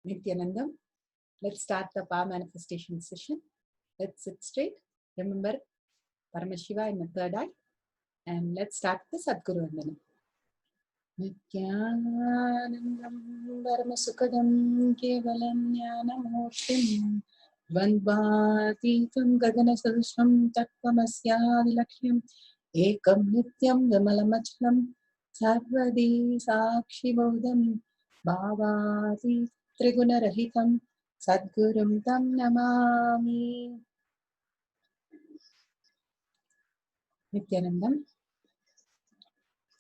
Nithyananda. Let's start the power manifestation session. Let's sit straight. Remember Paramashiva in the third eye. And let's start the Sadguru Vandanam. Nithyanandam Paramasukadam Kevalam Jnanamurtim Dvandvatitam Gaganasahasram Tattvamasyavilakhyam Ekam Nityam Vimalamachalam Sarvadi Sakshi Bodham Bhavati Trigunarahitam Sadgurum Tam Namami. Nithyanandam.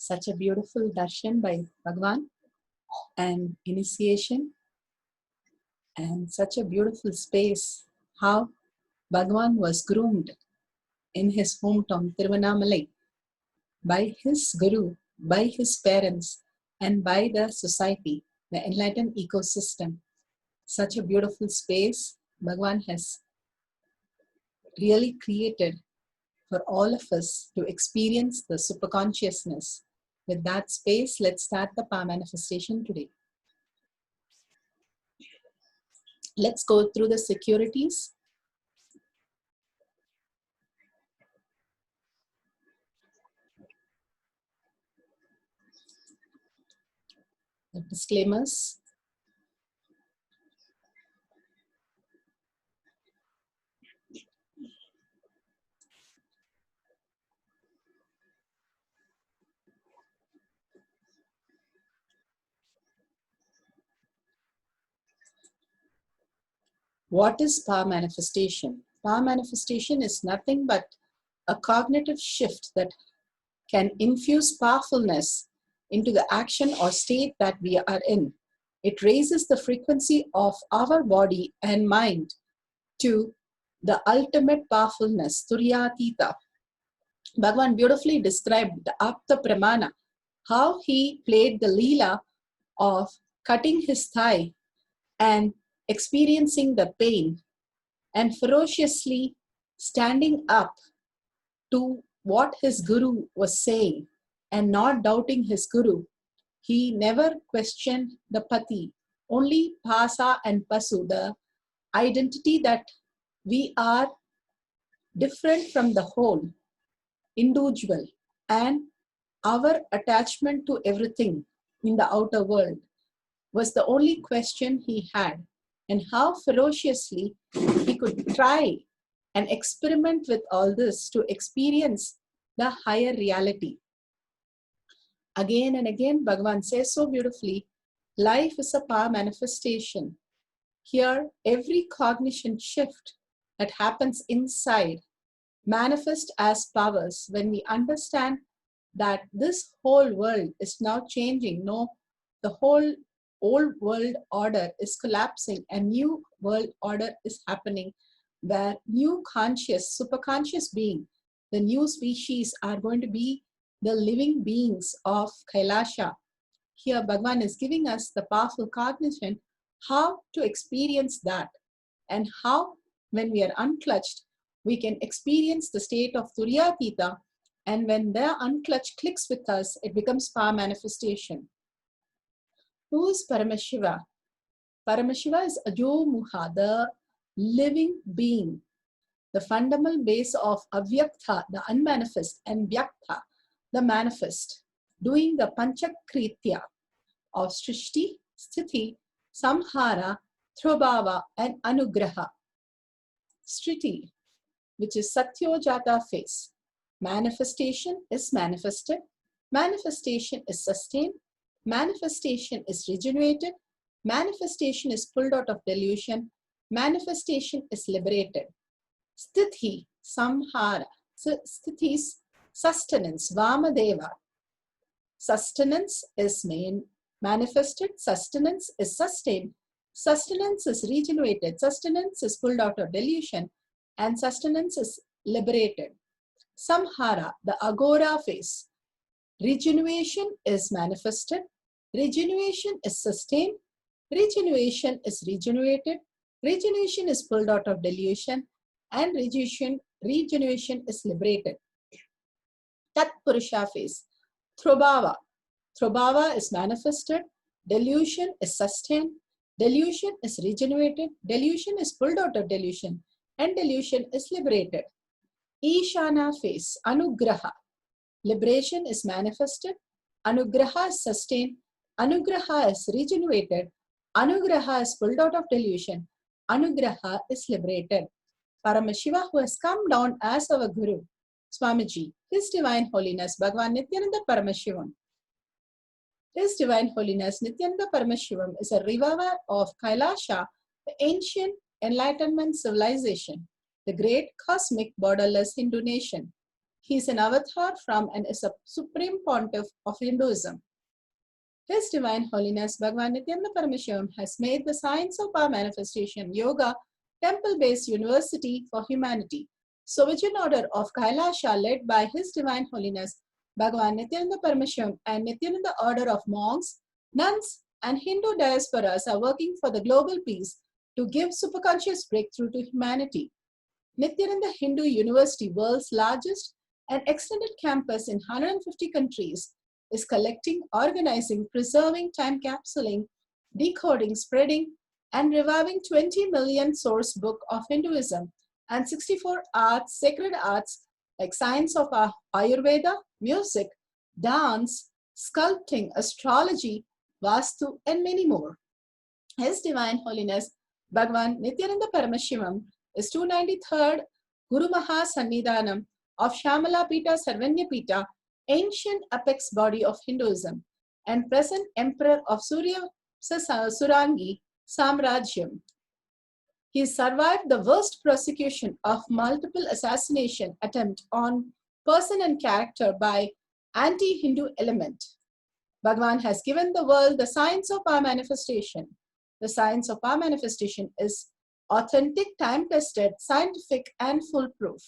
Such a beautiful darshan by Bhagavan and initiation, and such a beautiful space. How Bhagavan was groomed in his hometown Tiruvannamalai by his guru, by his parents, and by the society, the enlightened ecosystem. Such a beautiful space Bhagavan has really created for all of us to experience the superconsciousness. With that space, let's start the power manifestation today. Let's go through the securities. The disclaimers. What is power manifestation? Power manifestation is nothing but a cognitive shift that can infuse powerfulness into the action or state that we are in. It raises the frequency of our body and mind to the ultimate powerfulness, Turyatita. Bhagavan beautifully described the Apta Pramana, how he played the Leela of cutting his thigh and experiencing the pain and ferociously standing up to what his guru was saying and not doubting his guru. He never questioned the pati, only pasa and pasu, the identity that we are different from the whole, individual, and our attachment to everything in the outer world was the only question he had, and how ferociously he could try and experiment with all this to experience the higher reality. Again and again, Bhagavan says so beautifully, life is a power manifestation. Here, every cognition shift that happens inside manifests as powers when we understand that this whole world is now changing. No, the whole old world order is collapsing and new world order is happening, where new conscious, superconscious being, the new species are going to be the living beings of KAILASA. Here Bhagavan is giving us the powerful cognition how to experience that, and how when we are unclutched, we can experience the state of Turyatita, and when the unclutched clicks with us, it becomes power manifestation. Who is Paramashiva? Paramashiva is Ajomuha, the living being, the fundamental base of Avyaktha, the unmanifest, and Vyaktha, the manifest, doing the Panchakritya of Srishti, Sthiti, Samhara, Throbhava, and Anugraha. Sriti, which is Satyojata phase. Manifestation is manifested. Manifestation is sustained. Manifestation is regenerated. Manifestation is pulled out of delusion. Manifestation is liberated. Sthiti, Samhara. Sthiti's sustenance, Vamadeva. Sustenance is manifested. Sustenance is sustained. Sustenance is regenerated. Sustenance is pulled out of delusion. And sustenance is liberated. Samhara, the Agora phase. Regeneration is manifested. Regeneration is sustained. Regeneration is regenerated. Regeneration is pulled out of delusion. And regeneration is liberated. Tat Purusha phase. Throbhava. Throbhava is manifested. Delusion is sustained. Delusion is regenerated, delusion is pulled out of delusion, and delusion is liberated. Ishana face, Anugraha. Liberation is manifested, Anugraha is sustained, Anugraha is regenerated, Anugraha is pulled out of delusion, Anugraha is liberated. Paramashiva, who has come down as our Guru, Swamiji, His Divine Holiness, Bhagavan Nithyananda Paramashivam. His Divine Holiness, Nithyananda Paramashivam, is a reviver of Kailasa, the ancient enlightenment civilization, the great cosmic borderless Hindu nation. He is an avatar from and is a supreme pontiff of Hinduism. His Divine Holiness, Bhagavan Nithyananda Paramashivam, has made the science of our manifestation, yoga, temple-based university for humanity. So, Vision Order of Kailasa, led by His Divine Holiness, Bhagavan Nithyananda Paramashivam, and Nithyananda Order of monks, nuns, and Hindu diasporas are working for the global peace to give superconscious breakthrough to humanity. Nithyananda Hindu University, world's largest and extended campus in 150 countries, is collecting, organizing, preserving, time capsuling, decoding, spreading, and reviving 20 million source book of Hinduism and 64 arts, sacred arts like science of Ayurveda, music, dance, sculpting, astrology, Vastu, and many more. His Divine Holiness Bhagavan Nithyananda Paramashivam is 293rd Guru Maha Sannidhanam of Shamala Pita Sarvanya Pita, ancient apex body of Hinduism, and present emperor of Surya Surangi Samrajyam. He survived the worst prosecution of multiple assassination attempt on person and character by anti-Hindu element. Bhagavan has given the world the science of our manifestation. The science of our manifestation is authentic, time-tested, scientific, and foolproof.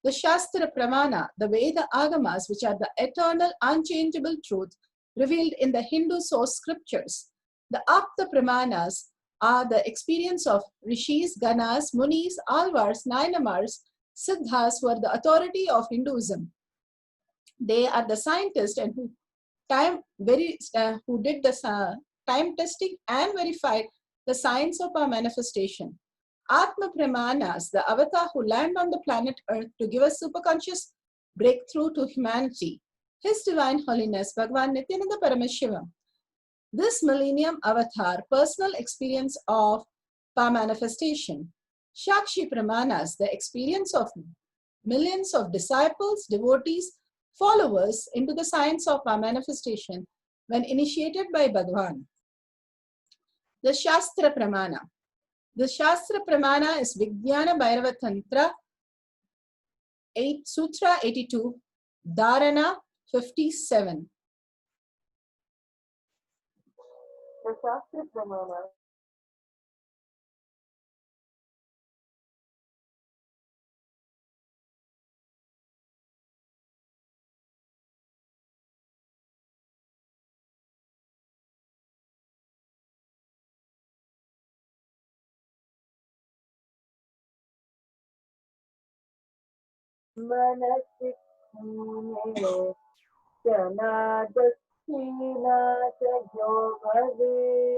The Shastra Pramana, the Veda Agamas, which are the eternal, unchangeable truth revealed in the Hindu source scriptures. The Apta Pramanas are the experience of Rishis, Ganas, Munis, Alvars, Nainamars, Siddhas, who are the authority of Hinduism. They are the scientists and who did the time testing and verified the science of our manifestation. Atma Pramanas, the avatar who land on the planet Earth to give us superconscious breakthrough to humanity. His Divine Holiness Bhagavan Nithyananda Paramashivam. This millennium avatar, personal experience of power manifestation. Shakshi Pramanas, the experience of millions of disciples, devotees, followers into the science of power manifestation when initiated by Bhagavan. The Shastra Pramana. The Shastra Pramana is Vijnana Bhairava Tantra, Sutra 82, Dharana 57. The Shastra Pramana Manasik Chana Dakshina Yogavet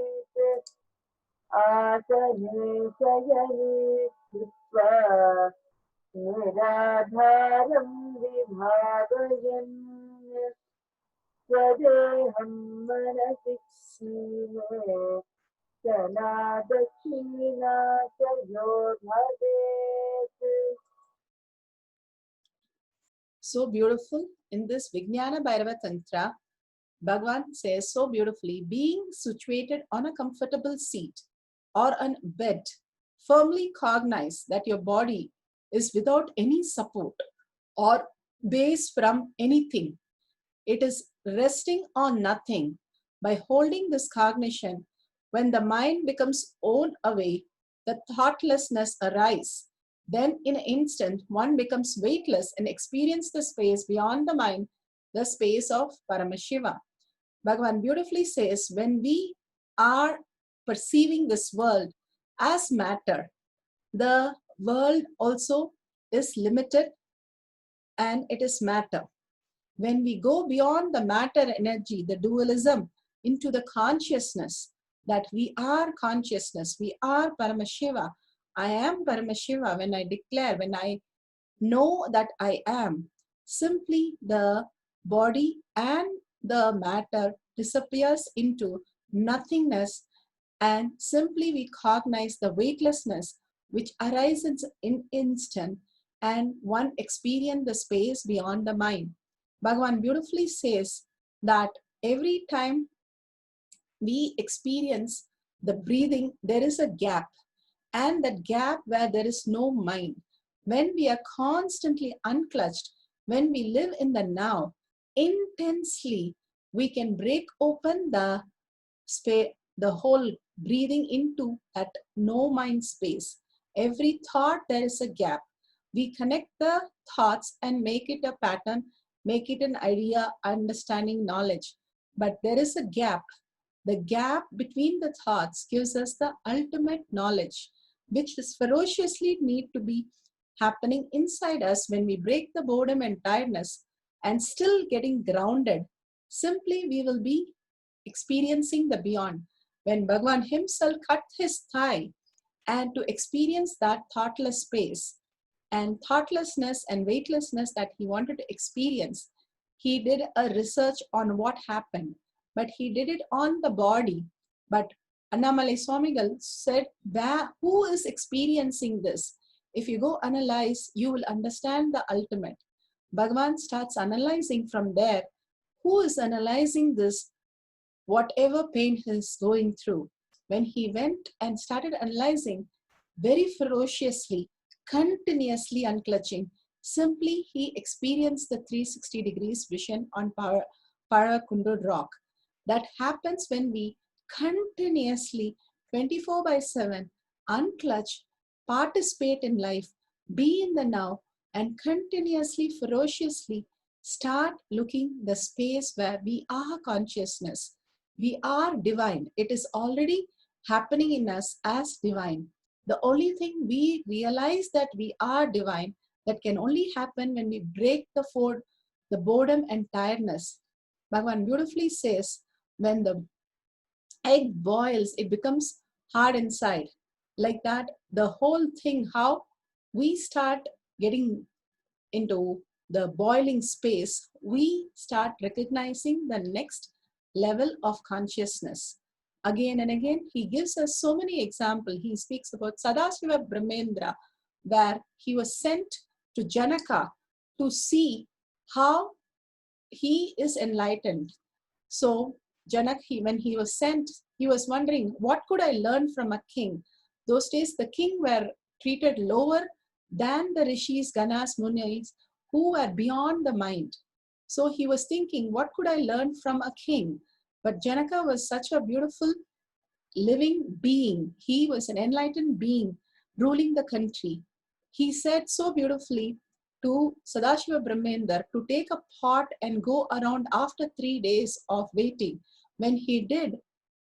Asane Sayani Kripva Niradharam Vibhagayan Swadeham Manasik Chana Dakshina Yogavet. So beautiful. In this Vijnana Bhairava Tantra, Bhagavan says so beautifully, being situated on a comfortable seat or a bed, firmly cognize that your body is without any support or base from anything. It is resting on nothing. By holding this cognition, when the mind becomes owned away, the thoughtlessness arises. Then in an instant, one becomes weightless and experiences the space beyond the mind, the space of Paramashiva. Bhagavan beautifully says, when we are perceiving this world as matter, the world also is limited and it is matter. When we go beyond the matter energy, the dualism, into the consciousness, that we are consciousness, we are Paramashiva. I am Paramashiva when I declare, when I know that I am. Simply the body and the matter disappears into nothingness, and simply we cognize the weightlessness which arises in instant, and one experience the space beyond the mind. Bhagavan beautifully says that every time we experience the breathing, there is a gap, and that gap where there is no mind. When we are constantly unclutched, when we live in the now, intensely, we can break open the space, the whole breathing into that no mind space. Every thought, there is a gap. We connect the thoughts and make it a pattern, make it an idea, understanding, knowledge. But there is a gap. The gap between the thoughts gives us the ultimate knowledge, which is ferociously need to be happening inside us when we break the boredom and tiredness and still getting grounded. Simply, we will be experiencing the beyond. When Bhagavan himself cut his thigh and to experience that thoughtless space and thoughtlessness and weightlessness that he wanted to experience, he did a research on what happened, but he did it on the body. But Annamalai Swamigal said, who is experiencing this? If you go analyze, you will understand the ultimate. Bhagavan starts analyzing from there. Who is analyzing this? Whatever pain he is going through. When he went and started analyzing very ferociously, continuously unclutching, simply he experienced the 360 degrees vision on Parakundu rock. That happens when we continuously 24/7 unclutch, participate in life, be in the now, and continuously, ferociously start looking the space where we are consciousness. We are divine. It is already happening in us as divine. The only thing we realize that we are divine, that can only happen when we break the boredom and tiredness. Bhagavan beautifully says, when the egg boils, it becomes hard inside. Like that, the whole thing, how we start getting into the boiling space, we start recognizing the next level of consciousness. Again and again, he gives us so many examples. He speaks about Sadashiva Brahmendra, where he was sent to Janaka to see how he is enlightened. So Janak, when he was sent, he was wondering, what could I learn from a king? Those days, the king were treated lower than the rishis, ganas, munis, who were beyond the mind. So he was thinking, what could I learn from a king? But Janaka was such a beautiful living being. He was an enlightened being ruling the country. He said so beautifully to Sadashiva Brahmendra to take a pot and go around after 3 days of waiting. When he did,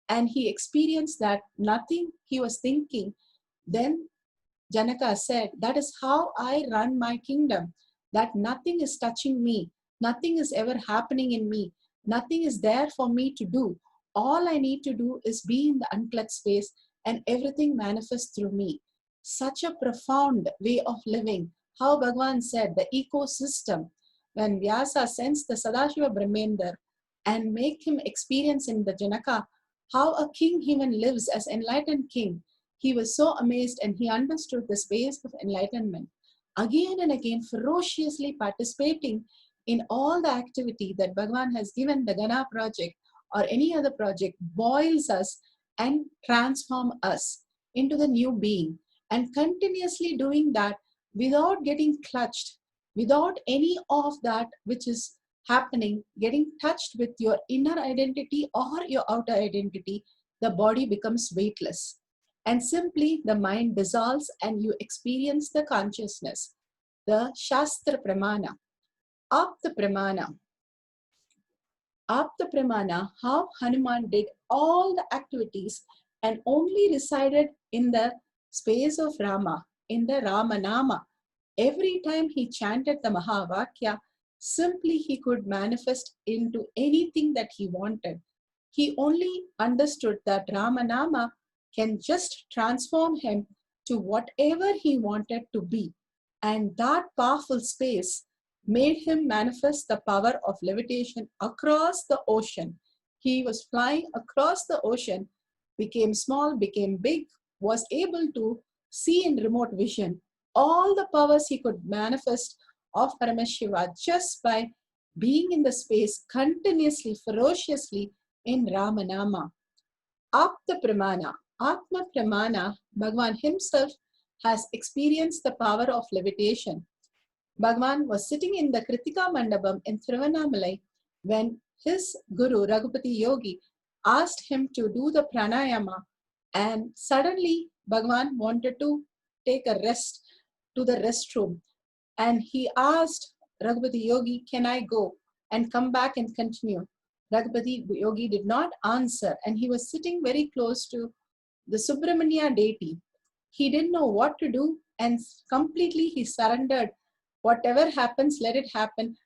and he experienced that nothing he was thinking, then Janaka said, that is how I run my kingdom, that nothing is touching me, nothing is ever happening in me, nothing is there for me to do. All I need to do is be in the unclutched space and everything manifests through me. Such a profound way of living. How Bhagavan said, the ecosystem, when Vyasa sends the Sadashiva Brahmendra and make him experience in the Janaka, how a king even lives as enlightened king. He was so amazed and he understood the space of enlightenment. Again and again, ferociously participating in all the activity that Bhagavan has given the Gana project or any other project boils us and transform us into the new being. And continuously doing that without getting clutched, without any of that which is happening, getting touched with your inner identity or your outer identity, the body becomes weightless. And simply the mind dissolves and you experience the consciousness. The Shastra Pramana, Apta Pramana. Apta Pramana, how Hanuman did all the activities and only resided in the space of Rama, in the Ramanama. Every time he chanted the Mahavakya, simply he could manifest into anything that he wanted. He only understood that Ramanama can just transform him to whatever he wanted to be. And that powerful space made him manifest the power of levitation across the ocean. He was flying across the ocean, became small, became big, was able to see in remote vision all the powers he could manifest of Paramashiva just by being in the space continuously, ferociously in Ramanama. Apta Pramana. Atma Pramana, Bhagavan himself has experienced the power of levitation. Bhagavan was sitting in the Kritika Mandapam in Thiruvannamalai when his guru, Raghupati Yogi, asked him to do the pranayama, and suddenly Bhagavan wanted to take a rest to the restroom, and he asked Raghupati Yogi, can I go and come back and continue? Raghupati Yogi did not answer, and he was sitting very close to the Subramanya deity. He didn't know what to do, and completely he surrendered. Whatever happens, let it happen.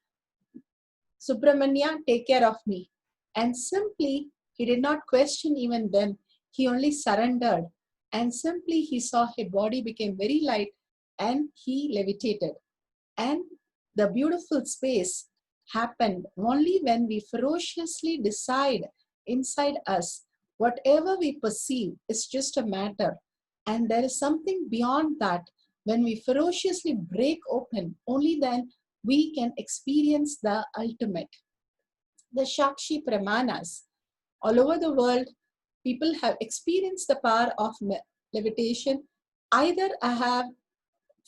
Subramanya, take care of me. And simply, he did not question even then. He only surrendered. And simply, he saw his body became very light and he levitated. And the beautiful space happened only when we ferociously decide inside us whatever we perceive is just a matter. And there is something beyond that. When we ferociously break open, only then we can experience the ultimate. The Shakshi Pramanas. All over the world, people have experienced the power of levitation. Either I have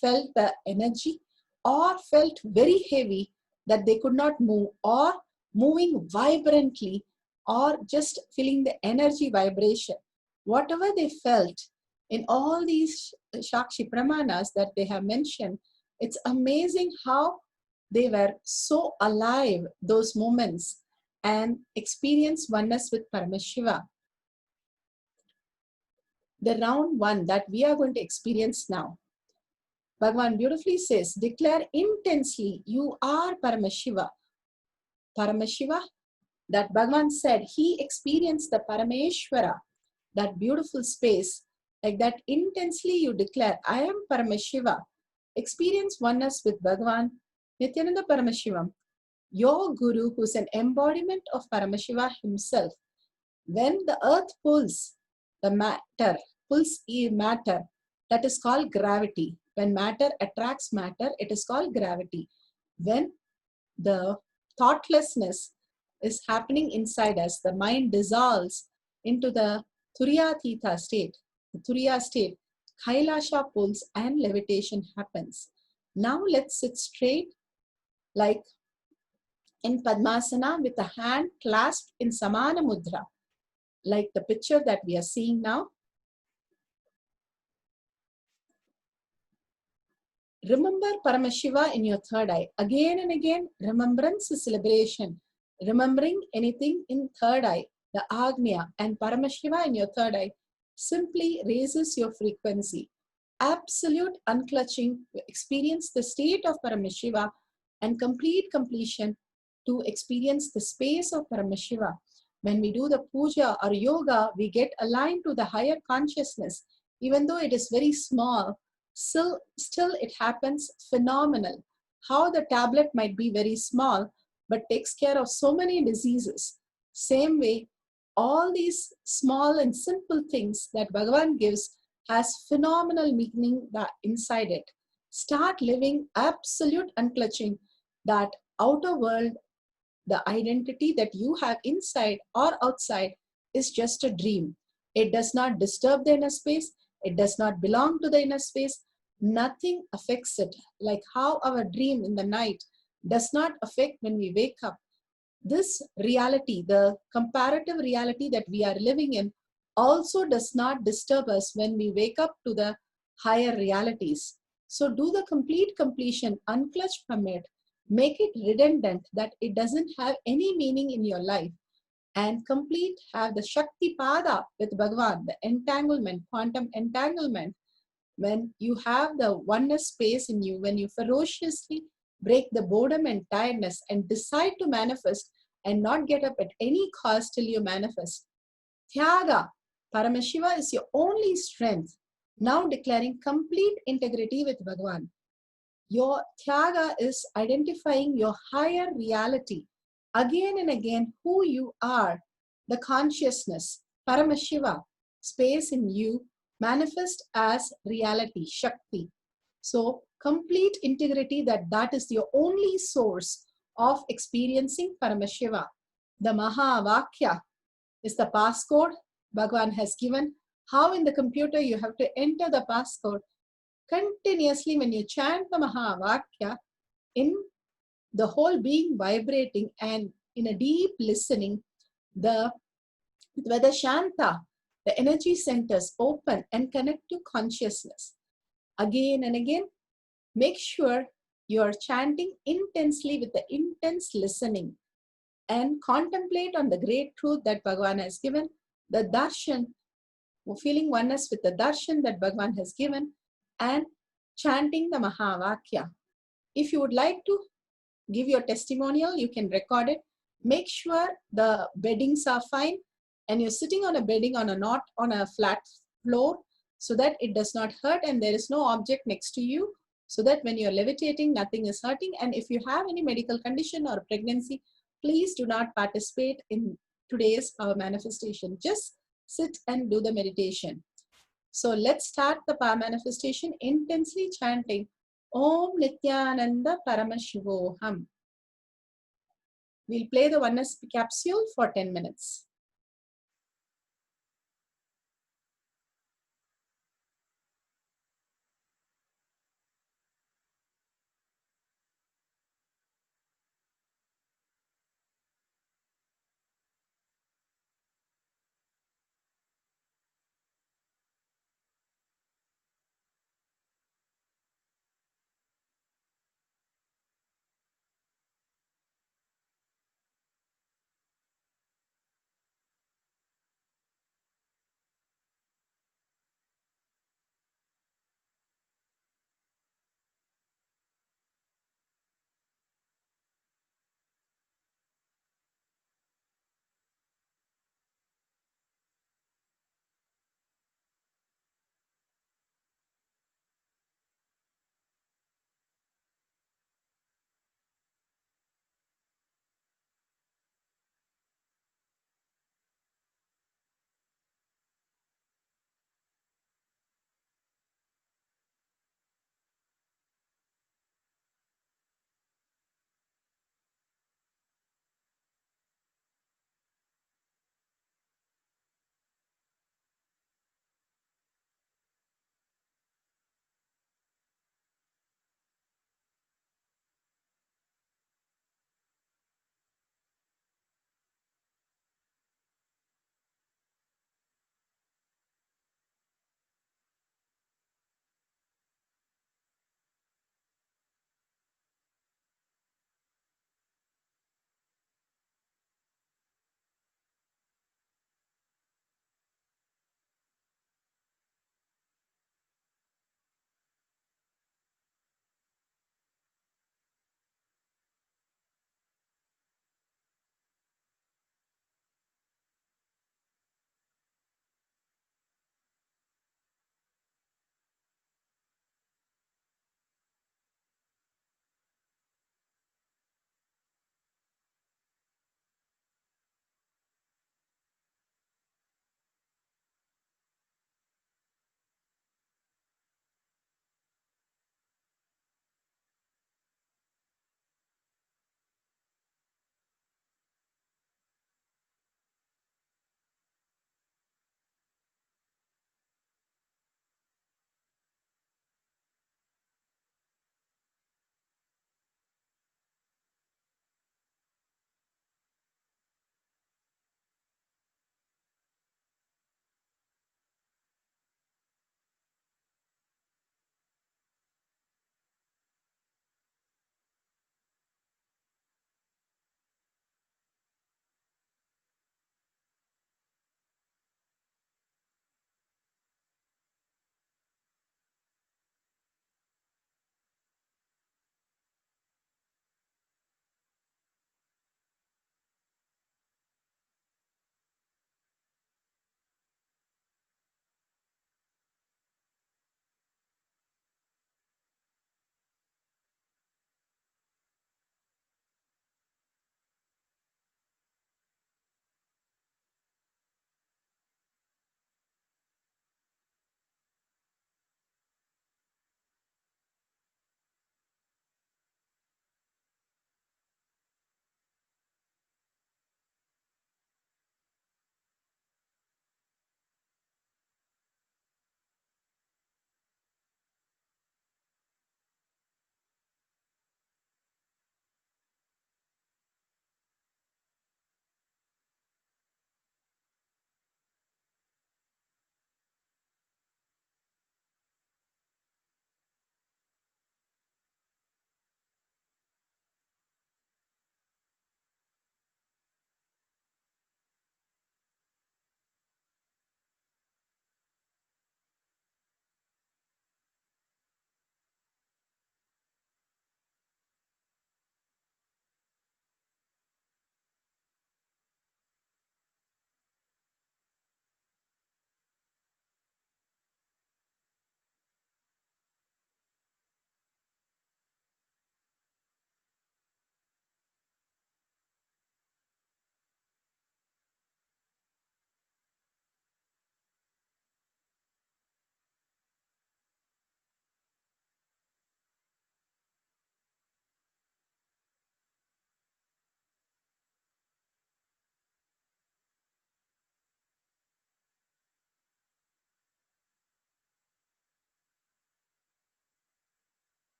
felt the energy or felt very heavy that they could not move, or moving vibrantly, or just feeling the energy vibration. Whatever they felt in all these Shakshi Pramanas that they have mentioned, it's amazing how they were so alive, those moments, and experience oneness with Paramashiva. The round one that we are going to experience now. Bhagavan beautifully says, declare intensely, you are Paramashiva. Paramashiva, that Bhagavan said, he experienced the Parameshwara, that beautiful space. Like that intensely you declare, I am Paramashiva. Experience oneness with Bhagavan, Nithyananda Paramashivam, your Guru, who's an embodiment of Paramashiva himself. When the earth pulls the matter, that is called gravity. When matter attracts matter, it is called gravity. When the thoughtlessness is happening inside us, the mind dissolves into the Turiyatita state, the Turiya state, Kailasa pulls and levitation happens. Now let's sit straight like in Padmasana with a hand clasped in Samana Mudra, like the picture that we are seeing now. Remember Paramashiva in your third eye. Again and again, remembrance is celebration. Remembering anything in third eye, the Agnya and Paramashiva in your third eye, simply raises your frequency. Absolute unclutching, experience the state of Paramashiva and complete completion to experience the space of Paramashiva. When we do the puja or yoga, we get aligned to the higher consciousness. Even though it is very small, still it happens phenomenal. How the tablet might be very small, but takes care of so many diseases. Same way, all these small and simple things that Bhagavan gives has phenomenal meaning inside it. Start living absolute unclutching, that outer world, the identity that you have inside or outside is just a dream. It does not disturb the inner space. It does not belong to the inner space. Nothing affects it. Like how our dream in the night does not affect when we wake up. This reality, the comparative reality that we are living in, also does not disturb us when we wake up to the higher realities. So do the complete completion, unclutch from it, make it redundant that it doesn't have any meaning in your life, and complete, have the Shakti Pada with Bhagavan, the entanglement, quantum entanglement. When you have the oneness space in you, when you ferociously break the boredom and tiredness and decide to manifest and not get up at any cost till you manifest. Tyaga, Paramashiva is your only strength. Now declaring complete integrity with Bhagavan. Your Tyaga is identifying your higher reality. Again and again, who you are, the consciousness, Paramashiva, space in you, manifest as reality, Shakti. So, complete integrity that is your only source of experiencing Paramashiva. The Mahavakya is the passcode Bhagavan has given. How in the computer you have to enter the passcode. Continuously when you chant the Mahavakya, in the whole being vibrating and in a deep listening, where the Shanta, the energy centers open and connect to consciousness. Again and again, make sure you are chanting intensely with the intense listening and contemplate on the great truth that Bhagavan has given, the darshan, feeling oneness with the darshan that Bhagavan has given, and chanting the Mahavakya. If you would like to give your testimonial, you can record it. Make sure the beddings are fine and you're sitting on a bedding on a not on a flat floor so that it does not hurt and there is no object next to you, so that when you're levitating, nothing is hurting. And if you have any medical condition or pregnancy, please do not participate in today's manifestation. Just sit and do the meditation. So let's start the power manifestation intensely chanting Om Nithyananda Paramashivoham. We'll play the oneness capsule for 10 minutes.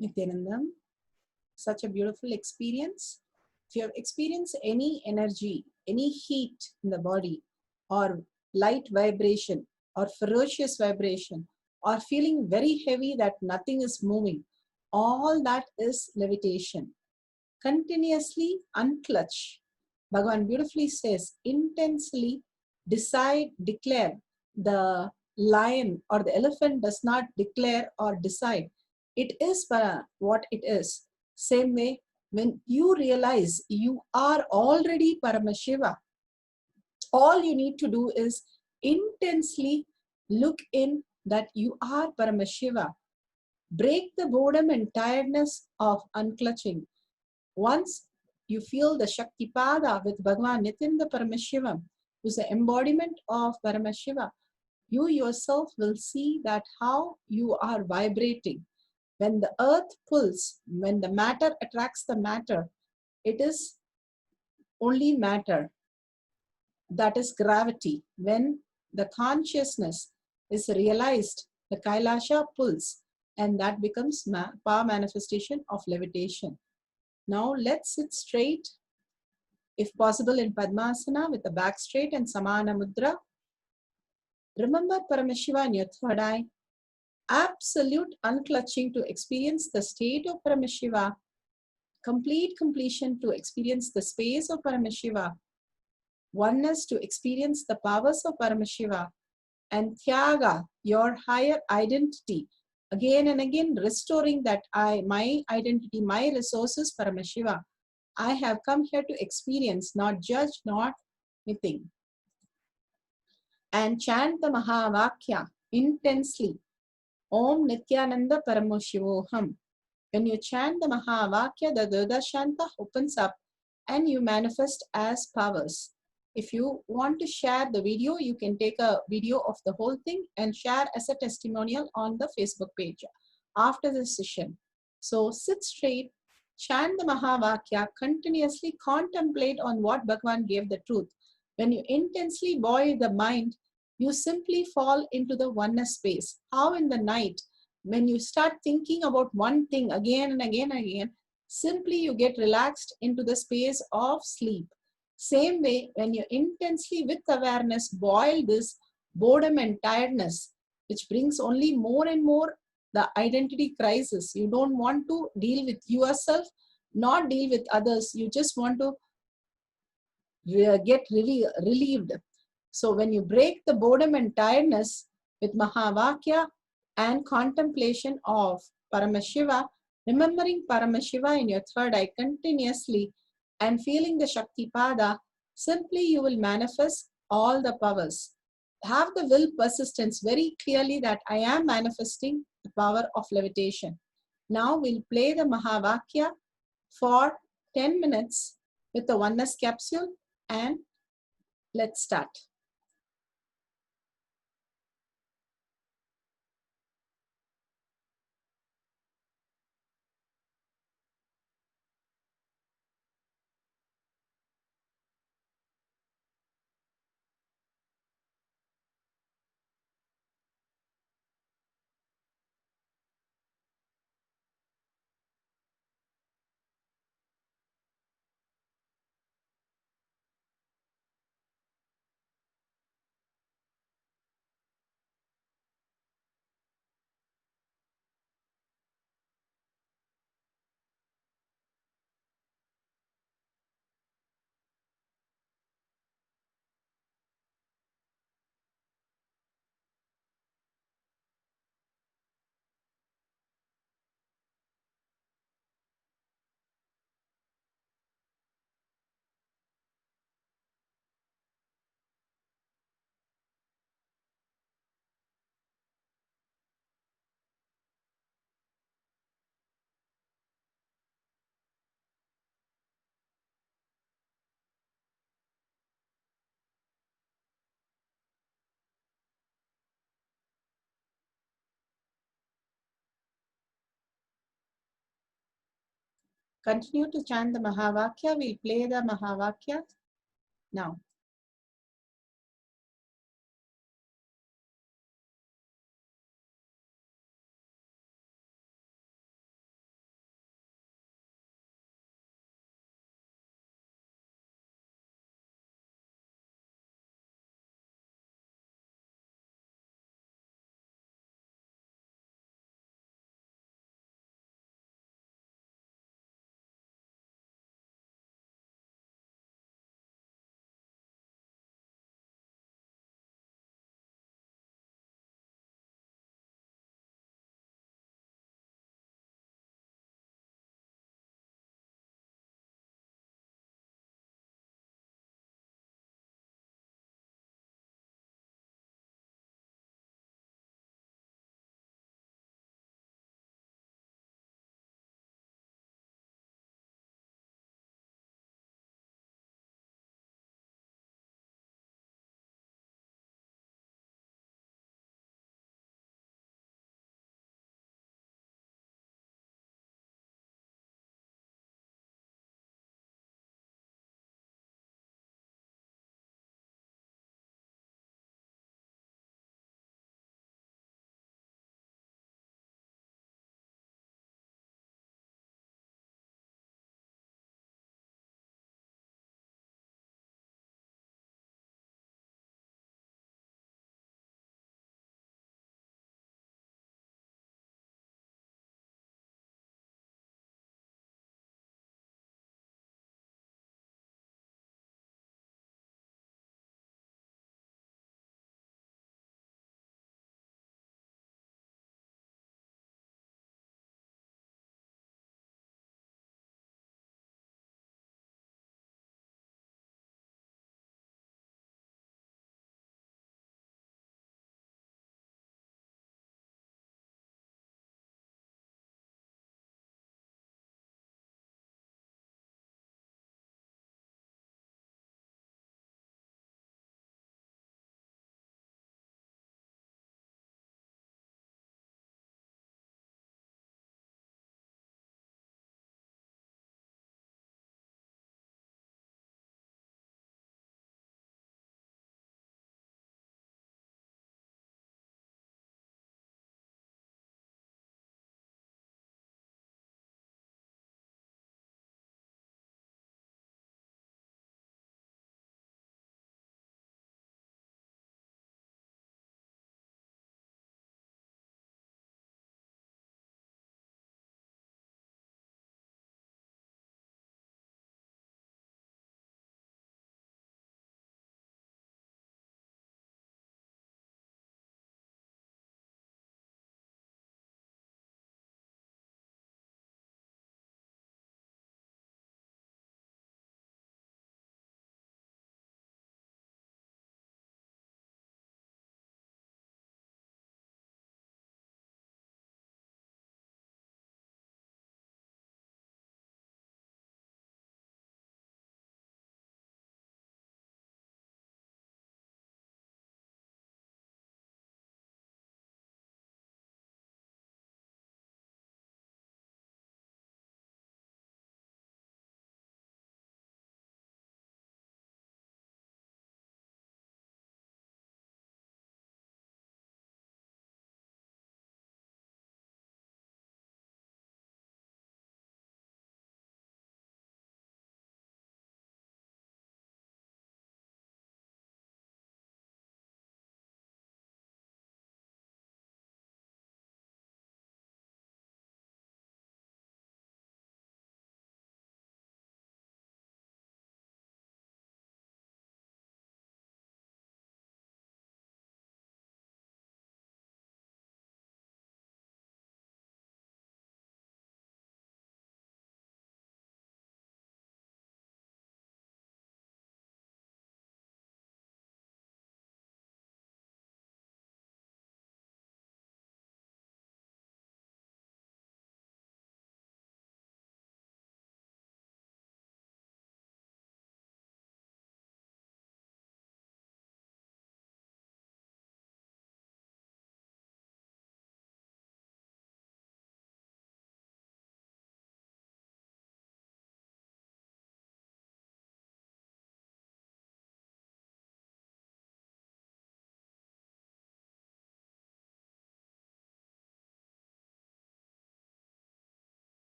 Nithyananda, such a beautiful experience. If you have experienced any energy, any heat in the body, or light vibration, or ferocious vibration, or feeling very heavy that nothing is moving, all that is levitation. Continuously unclutch. Bhagavan beautifully says, intensely decide, declare. The lion or the elephant does not declare or decide. It is what it is. Same way, when you realize you are already Paramashiva, all you need to do is intensely look in that you are Paramashiva. Break the boredom and tiredness of unclutching. Once you feel the Shaktipada with Bhagavan Nithyananda Paramashivam, who's the embodiment of Paramashiva, you yourself will see that how you are vibrating. When the earth pulls, when the matter attracts the matter, it is only matter. That is gravity. When the consciousness is realized, the Kailasa pulls, and that becomes power manifestation of levitation. Now let's sit straight, if possible in Padmasana with the back straight and Samana Mudra. Remember Paramashiva in your third eye. Absolute unclutching to experience the state of Paramashiva. Complete completion to experience the space of Paramashiva. Oneness to experience the powers of Paramashiva. And Tyaga, your higher identity. Again and again restoring that my identity, my resources, Paramashiva. I have come here to experience, not judge, not anything. And chant the Mahavakya intensely. Om Nithyananda Paramoshivoham. When you chant the Mahavakya, the Dodashanta opens up and you manifest as powers. If you want to share the video, you can take a video of the whole thing and share as a testimonial on the Facebook page after the session. So sit straight, chant the Mahavakya, continuously contemplate on what Bhagavan gave the truth. When you intensely boil the mind, you simply fall into the oneness space. How in the night, when you start thinking about one thing again and again and again, simply you get relaxed into the space of sleep. Same way, when you intensely with awareness boil this boredom and tiredness, which brings only more and more the identity crisis. You don't want to deal with yourself, not deal with others. You just want to get relieved. So when you break the boredom and tiredness with Mahavakya and contemplation of Paramashiva, remembering Paramashiva in your third eye continuously and feeling the Shaktipada, simply you will manifest all the powers. Have the will persistence very clearly that I am manifesting the power of levitation. Now we'll play the Mahavakya for 10 minutes with the oneness capsule, and let's start. Continue to chant the Mahavakya. We'll play the Mahavakya now.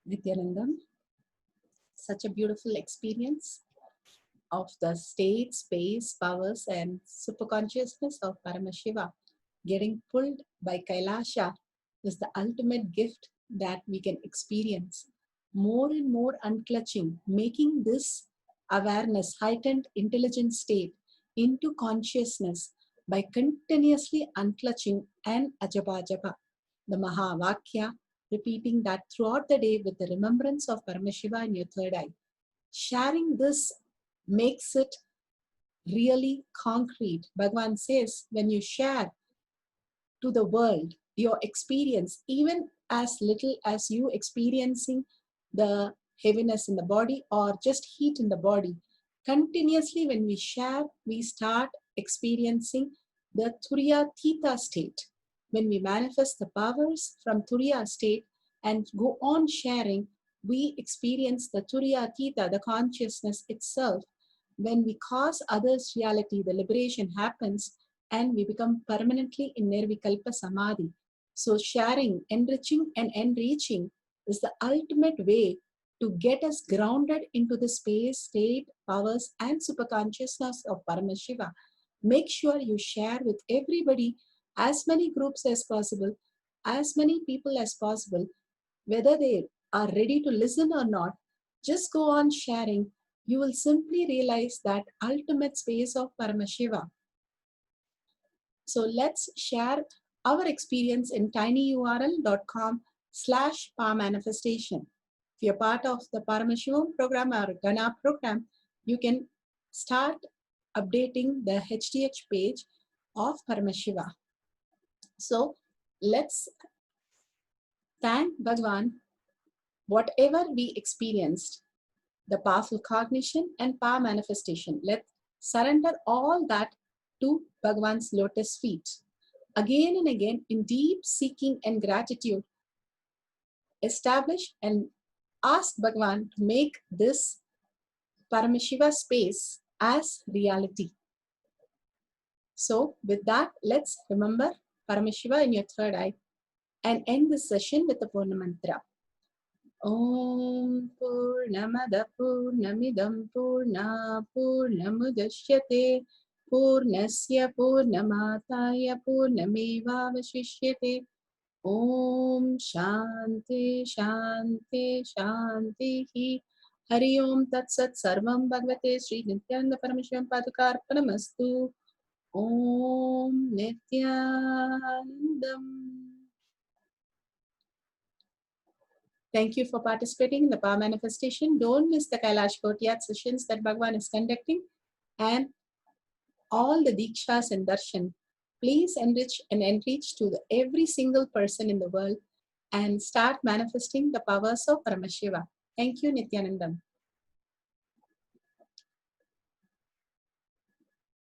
Nithyananda, such a beautiful experience of the state, space, powers, and superconsciousness of Paramashiva getting pulled by Kailasa is the ultimate gift that we can experience. More and more unclutching, making this awareness, heightened intelligent state into consciousness by continuously unclutching and ajapa japa, the Mahavakya, repeating that throughout the day with the remembrance of Paramashiva in your third eye. Sharing this makes it really concrete. Bhagavan says, when you share to the world your experience, even as little as you experiencing the heaviness in the body or just heat in the body, continuously when we share, we start experiencing the Turiya Theta state. When we manifest the powers from Turiya state and go on sharing, we experience the Turiya Theta, the consciousness itself. When we cause others' reality, the liberation happens and we become permanently in Nirvikalpa Samadhi. So sharing, enriching and enriching is the ultimate way to get us grounded into the space, state, powers and superconsciousness of Paramashiva. Make sure you share with everybody, as many groups as possible, as many people as possible, whether they are ready to listen or not. Just go on sharing. You will simply realize that ultimate space of Paramashiva. So let's share our experience in tinyurl.com/powermanifestation. If you're part of the Paramashivam program or Gana program, you can start updating the HTH page of Paramashiva. So let's thank Bhagavan, whatever we experienced, the powerful cognition and power manifestation. Let's surrender all that to Bhagavan's lotus feet. Again and again, in deep seeking and gratitude, establish and ask Bhagavan to make this Paramashiva space as reality. So with that, let's remember Paramashiva in your third eye and end this session with the Purna Mantra. Om Purnamada Purnamidam Purna Purnamudashyate Purnasya Purnamataya Purnameva Vashishyate. Om Shanti Shanti Shanti. Hari Om Tat Sat Sarvam Bhagavate Sri Nithyananda Paramashivam Padukarpanamastu. Om Nithyanandam. Thank you for participating in the Power Manifestation. Don't miss the Kailash Kotyat sessions that Bhagavan is conducting and all the Dikshas and Darshan. Please enrich and enrich to every single person in the world and start manifesting the powers of Paramashiva. Thank you, Nithyanandam.